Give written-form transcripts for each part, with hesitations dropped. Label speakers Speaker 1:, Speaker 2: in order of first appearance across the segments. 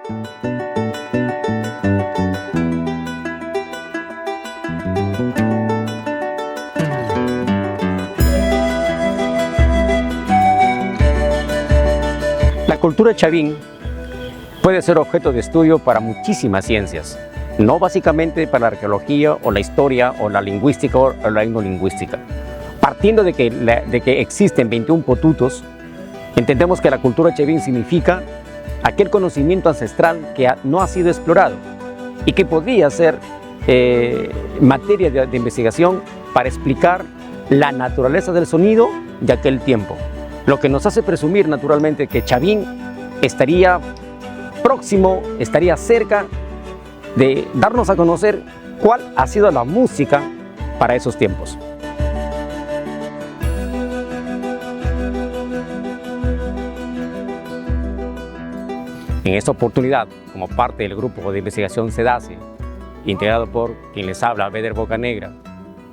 Speaker 1: La cultura chavín puede ser objeto de estudio para muchísimas ciencias, no básicamente para la arqueología o la historia o la lingüística o la etnolingüística. Partiendo de que existen 21 potutos, entendemos que la cultura chavín significa aquel conocimiento ancestral que no ha sido explorado y que podría ser materia de investigación para explicar la naturaleza del sonido de aquel tiempo. Lo que nos hace presumir naturalmente que chavín estaría próximo, estaría cerca de darnos a conocer cuál ha sido la música para esos tiempos. En esta oportunidad, como parte del grupo de investigación SEDACE, integrado por quien les habla, Beder Bocanegra,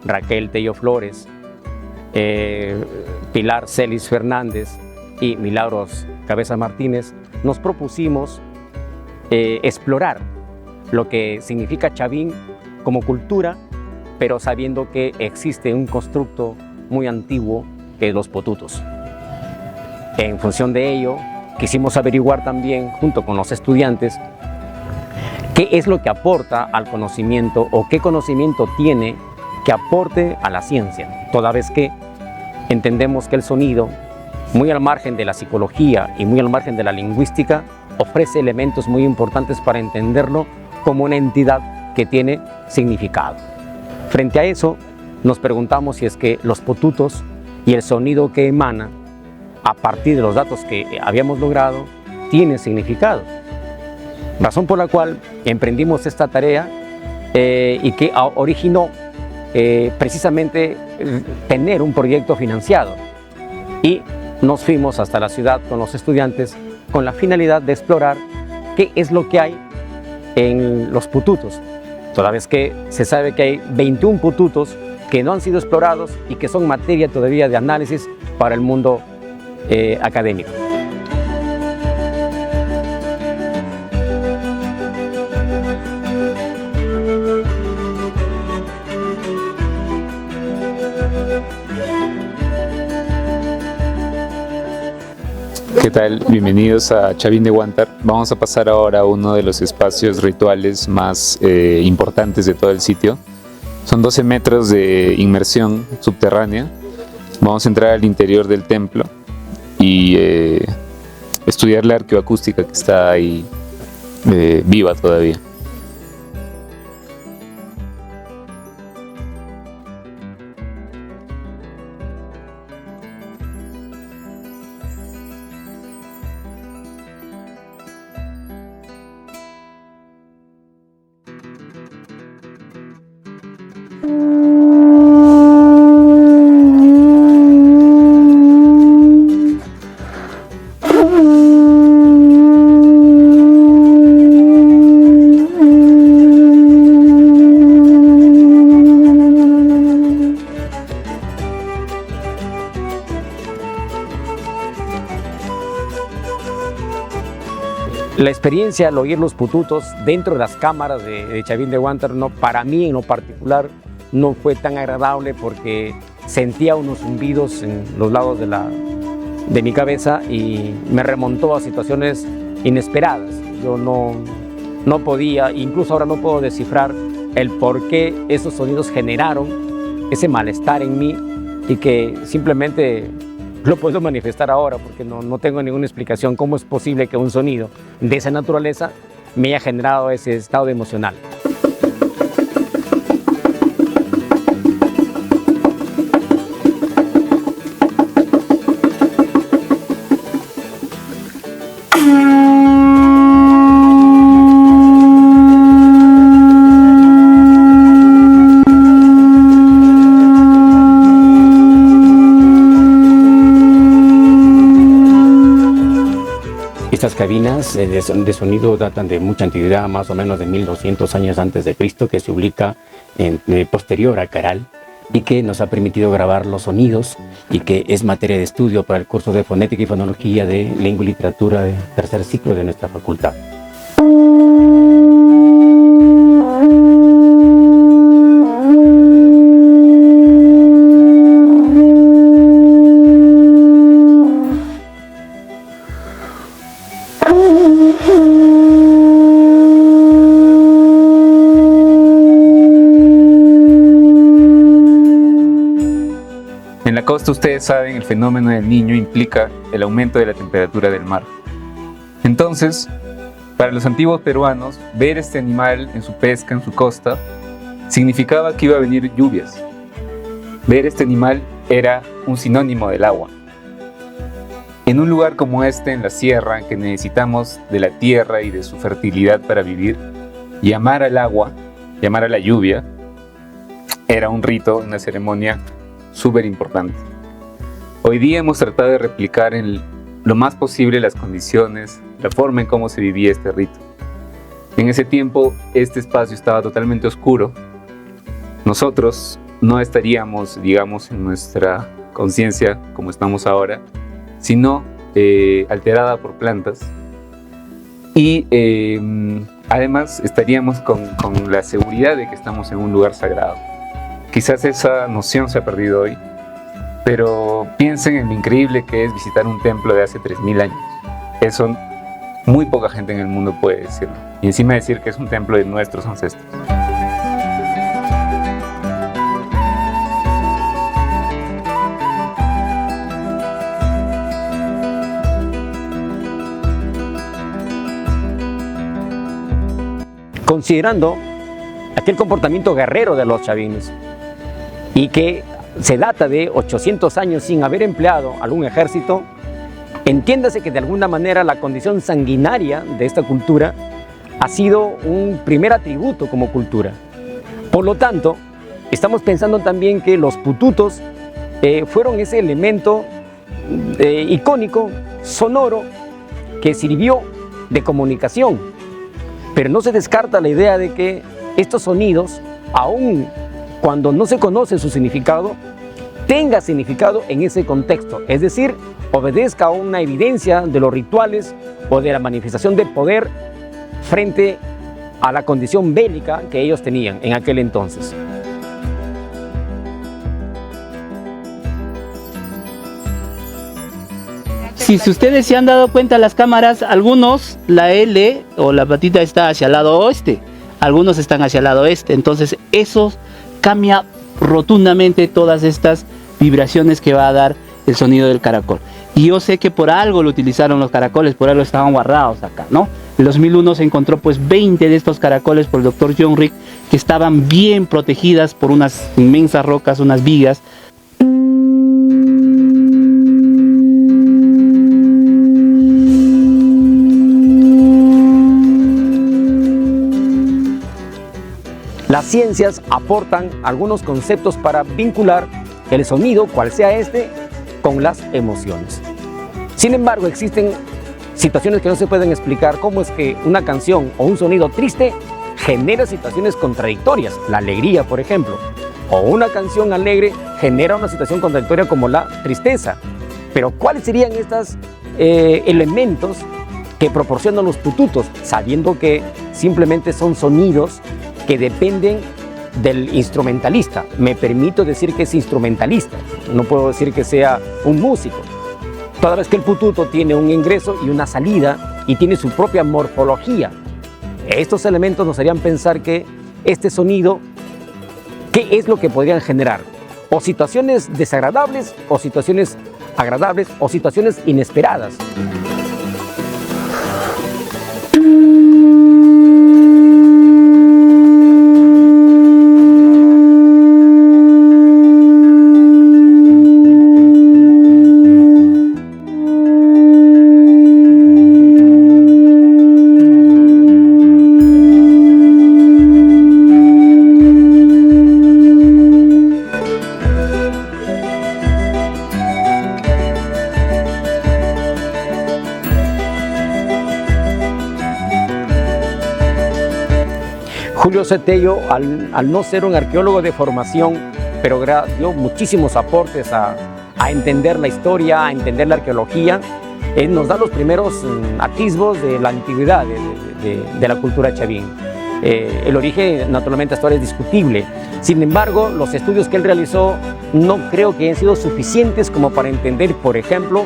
Speaker 1: Raquel Tello Flores, Pilar Celis Fernández y Milagros Cabeza Martínez, nos propusimos explorar lo que significa chavín como cultura, pero sabiendo que existe un constructo muy antiguo que es los potutos. En función de ello, quisimos averiguar también, junto con los estudiantes, qué es lo que aporta al conocimiento o qué conocimiento tiene que aporte a la ciencia, toda vez que entendemos que el sonido, muy al margen de la psicología y muy al margen de la lingüística, ofrece elementos muy importantes para entenderlo como una entidad que tiene significado. Frente a eso, nos preguntamos si es que los potutos y el sonido que emana, a partir de los datos que habíamos logrado, tiene significado. Razón por la cual emprendimos esta tarea y que originó precisamente tener un proyecto financiado. Y nos fuimos hasta la ciudad con los estudiantes con la finalidad de explorar qué es lo que hay en los potutos, toda vez que se sabe que hay 21 potutos que no han sido explorados y que son materia todavía de análisis para el mundo académico.
Speaker 2: ¿Qué tal? Bienvenidos a Chavín de Huántar. Vamos a pasar ahora a uno de los espacios rituales más importantes de todo el sitio. Son 12 metros de inmersión subterránea. Vamos a entrar al interior del templo y estudiar la arqueoacústica que está ahí viva todavía.
Speaker 1: La experiencia al oír los potutos dentro de las cámaras de Chavín de Huántar, para mí en lo particular, no fue tan agradable porque sentía unos zumbidos en los lados de mi cabeza y me remontó a situaciones inesperadas. Yo no podía, incluso ahora no puedo descifrar el por qué esos sonidos generaron ese malestar en mí y que simplemente lo puedo manifestar ahora porque no tengo ninguna explicación cómo es posible que un sonido de esa naturaleza me haya generado ese estado emocional. Estas cabinas de sonido datan de mucha antigüedad, más o menos de 1200 años antes de Cristo, que se ubica posterior a Caral y que nos ha permitido grabar los sonidos y que es materia de estudio para el curso de fonética y fonología de lengua y literatura de tercer ciclo de nuestra facultad.
Speaker 2: En la costa, ustedes saben, el fenómeno del Niño implica el aumento de la temperatura del mar. Entonces, para los antiguos peruanos, ver este animal en su pesca, en su costa, significaba que iba a venir lluvias. Ver este animal era un sinónimo del agua. En un lugar como este, en la sierra, en que necesitamos de la tierra y de su fertilidad para vivir, llamar al agua, llamar a la lluvia, era un rito, una ceremonia súper importante. Hoy día hemos tratado de replicar en lo más posible las condiciones, la forma en cómo se vivía este rito. En ese tiempo, este espacio estaba totalmente oscuro. Nosotros no estaríamos, digamos, en nuestra conciencia como estamos ahora, sino alterada por plantas. Y además estaríamos con la seguridad de que estamos en un lugar sagrado. Quizás esa noción se ha perdido hoy, pero piensen en lo increíble que es visitar un templo de hace 3000 años. Eso muy poca gente en el mundo puede decirlo. Y encima decir que es un templo de nuestros ancestros.
Speaker 1: Considerando aquel comportamiento guerrero de los chavín y que se data de 800 años sin haber empleado algún ejército, entiéndase que de alguna manera la condición sanguinaria de esta cultura ha sido un primer atributo como cultura. Por lo tanto, estamos pensando también que los pututos fueron ese elemento icónico, sonoro, que sirvió de comunicación. Pero no se descarta la idea de que estos sonidos, aun cuando no se conoce su significado, tenga significado en ese contexto, es decir, obedezca a una evidencia de los rituales o de la manifestación de poder frente a la condición bélica que ellos tenían en aquel entonces.
Speaker 3: Si ustedes se han dado cuenta, las cámaras, algunos, la L o la patita está hacia el lado oeste, algunos están hacia el lado este, entonces eso cambia rotundamente todas estas vibraciones que va a dar el sonido del caracol. Y yo sé que por algo lo utilizaron los caracoles, por algo estaban guardados acá, ¿no? En 2001 se encontró pues 20 de estos caracoles por el doctor John Rick, que estaban bien protegidas por unas inmensas rocas, unas vigas.
Speaker 1: Las ciencias aportan algunos conceptos para vincular el sonido, cual sea este, con las emociones. Sin embargo, existen situaciones que no se pueden explicar, como es que una canción o un sonido triste genera situaciones contradictorias, la alegría, por ejemplo, o una canción alegre genera una situación contradictoria como la tristeza. Pero ¿cuáles serían estos elementos que proporcionan los pututos, sabiendo que simplemente son sonidos que dependen del instrumentalista? Me permito decir que es instrumentalista, no puedo decir que sea un músico. Toda vez que el pututo tiene un ingreso y una salida y tiene su propia morfología, estos elementos nos harían pensar que este sonido, ¿qué es lo que podrían generar? O situaciones desagradables, o situaciones agradables, o situaciones inesperadas. Julio Cetello, al no ser un arqueólogo de formación, pero dio muchísimos aportes a entender la historia, a entender la arqueología, nos da los primeros atisbos de la antigüedad de la cultura chavín. El origen, naturalmente, hasta ahora es discutible. Sin embargo, los estudios que él realizó no creo que hayan sido suficientes como para entender, por ejemplo,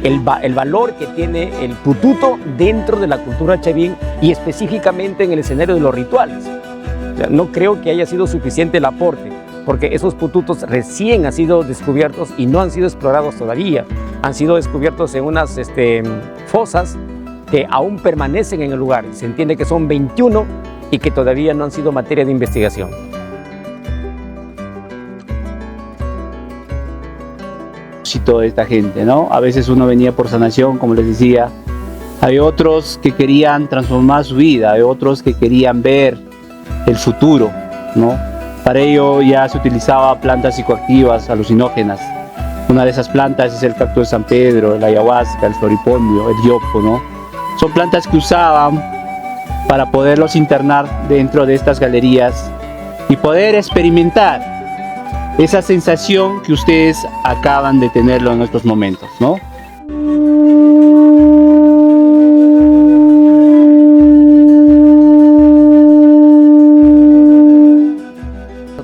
Speaker 1: el valor que tiene el pututo dentro de la cultura chavín y específicamente en el escenario de los rituales. O sea, no creo que haya sido suficiente el aporte, porque esos pututos recién han sido descubiertos y no han sido explorados todavía. Han sido descubiertos en unas fosas que aún permanecen en el lugar. Se entiende que son 21 y que todavía no han sido materia de investigación.
Speaker 3: Y toda esta gente, ¿no? A veces uno venía por sanación, como les decía. Hay otros que querían transformar su vida, hay otros que querían ver el futuro, ¿no? Para ello ya se utilizaba plantas psicoactivas, alucinógenas. Una de esas plantas es el cactus de San Pedro, el ayahuasca, el floripondio, el yopo, ¿no? Son plantas que usaban para poderlos internar dentro de estas galerías y poder experimentar esa sensación que ustedes acaban de tenerlo en estos momentos, ¿no?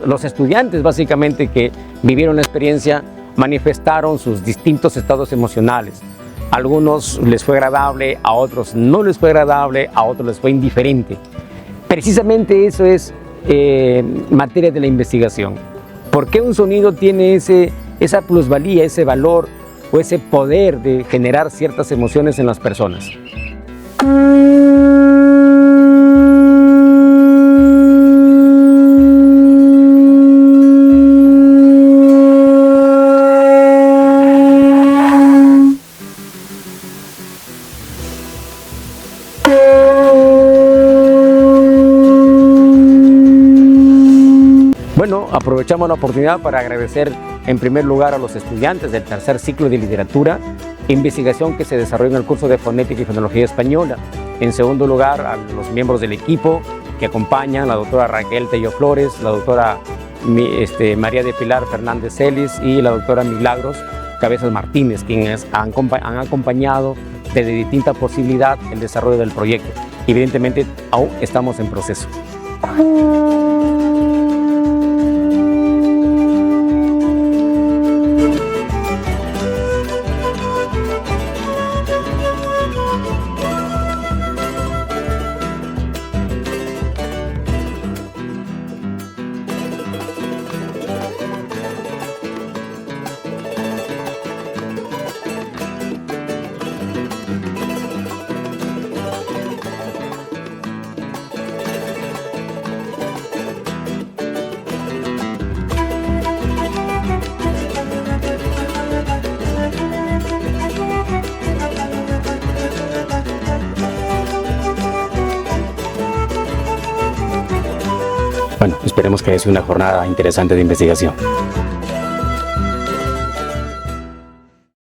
Speaker 1: Los estudiantes, básicamente, que vivieron la experiencia, manifestaron sus distintos estados emocionales. A algunos les fue agradable, a otros no les fue agradable, a otros les fue indiferente. Precisamente eso es materia de la investigación. ¿Por qué un sonido tiene esa plusvalía, ese valor o ese poder de generar ciertas emociones en las personas? Bueno, aprovechamos la oportunidad para agradecer en primer lugar a los estudiantes del tercer ciclo de literatura e investigación que se desarrolló en el curso de fonética y fonología española. En segundo lugar, a los miembros del equipo que acompañan, la doctora Raquel Tello Flores, la doctora María de Pilar Fernández Celis y la doctora Milagros Cabezas Martínez, quienes han acompañado desde distinta posibilidad el desarrollo del proyecto. Evidentemente, aún estamos en proceso. Bueno, esperemos que haya sido una jornada interesante de investigación.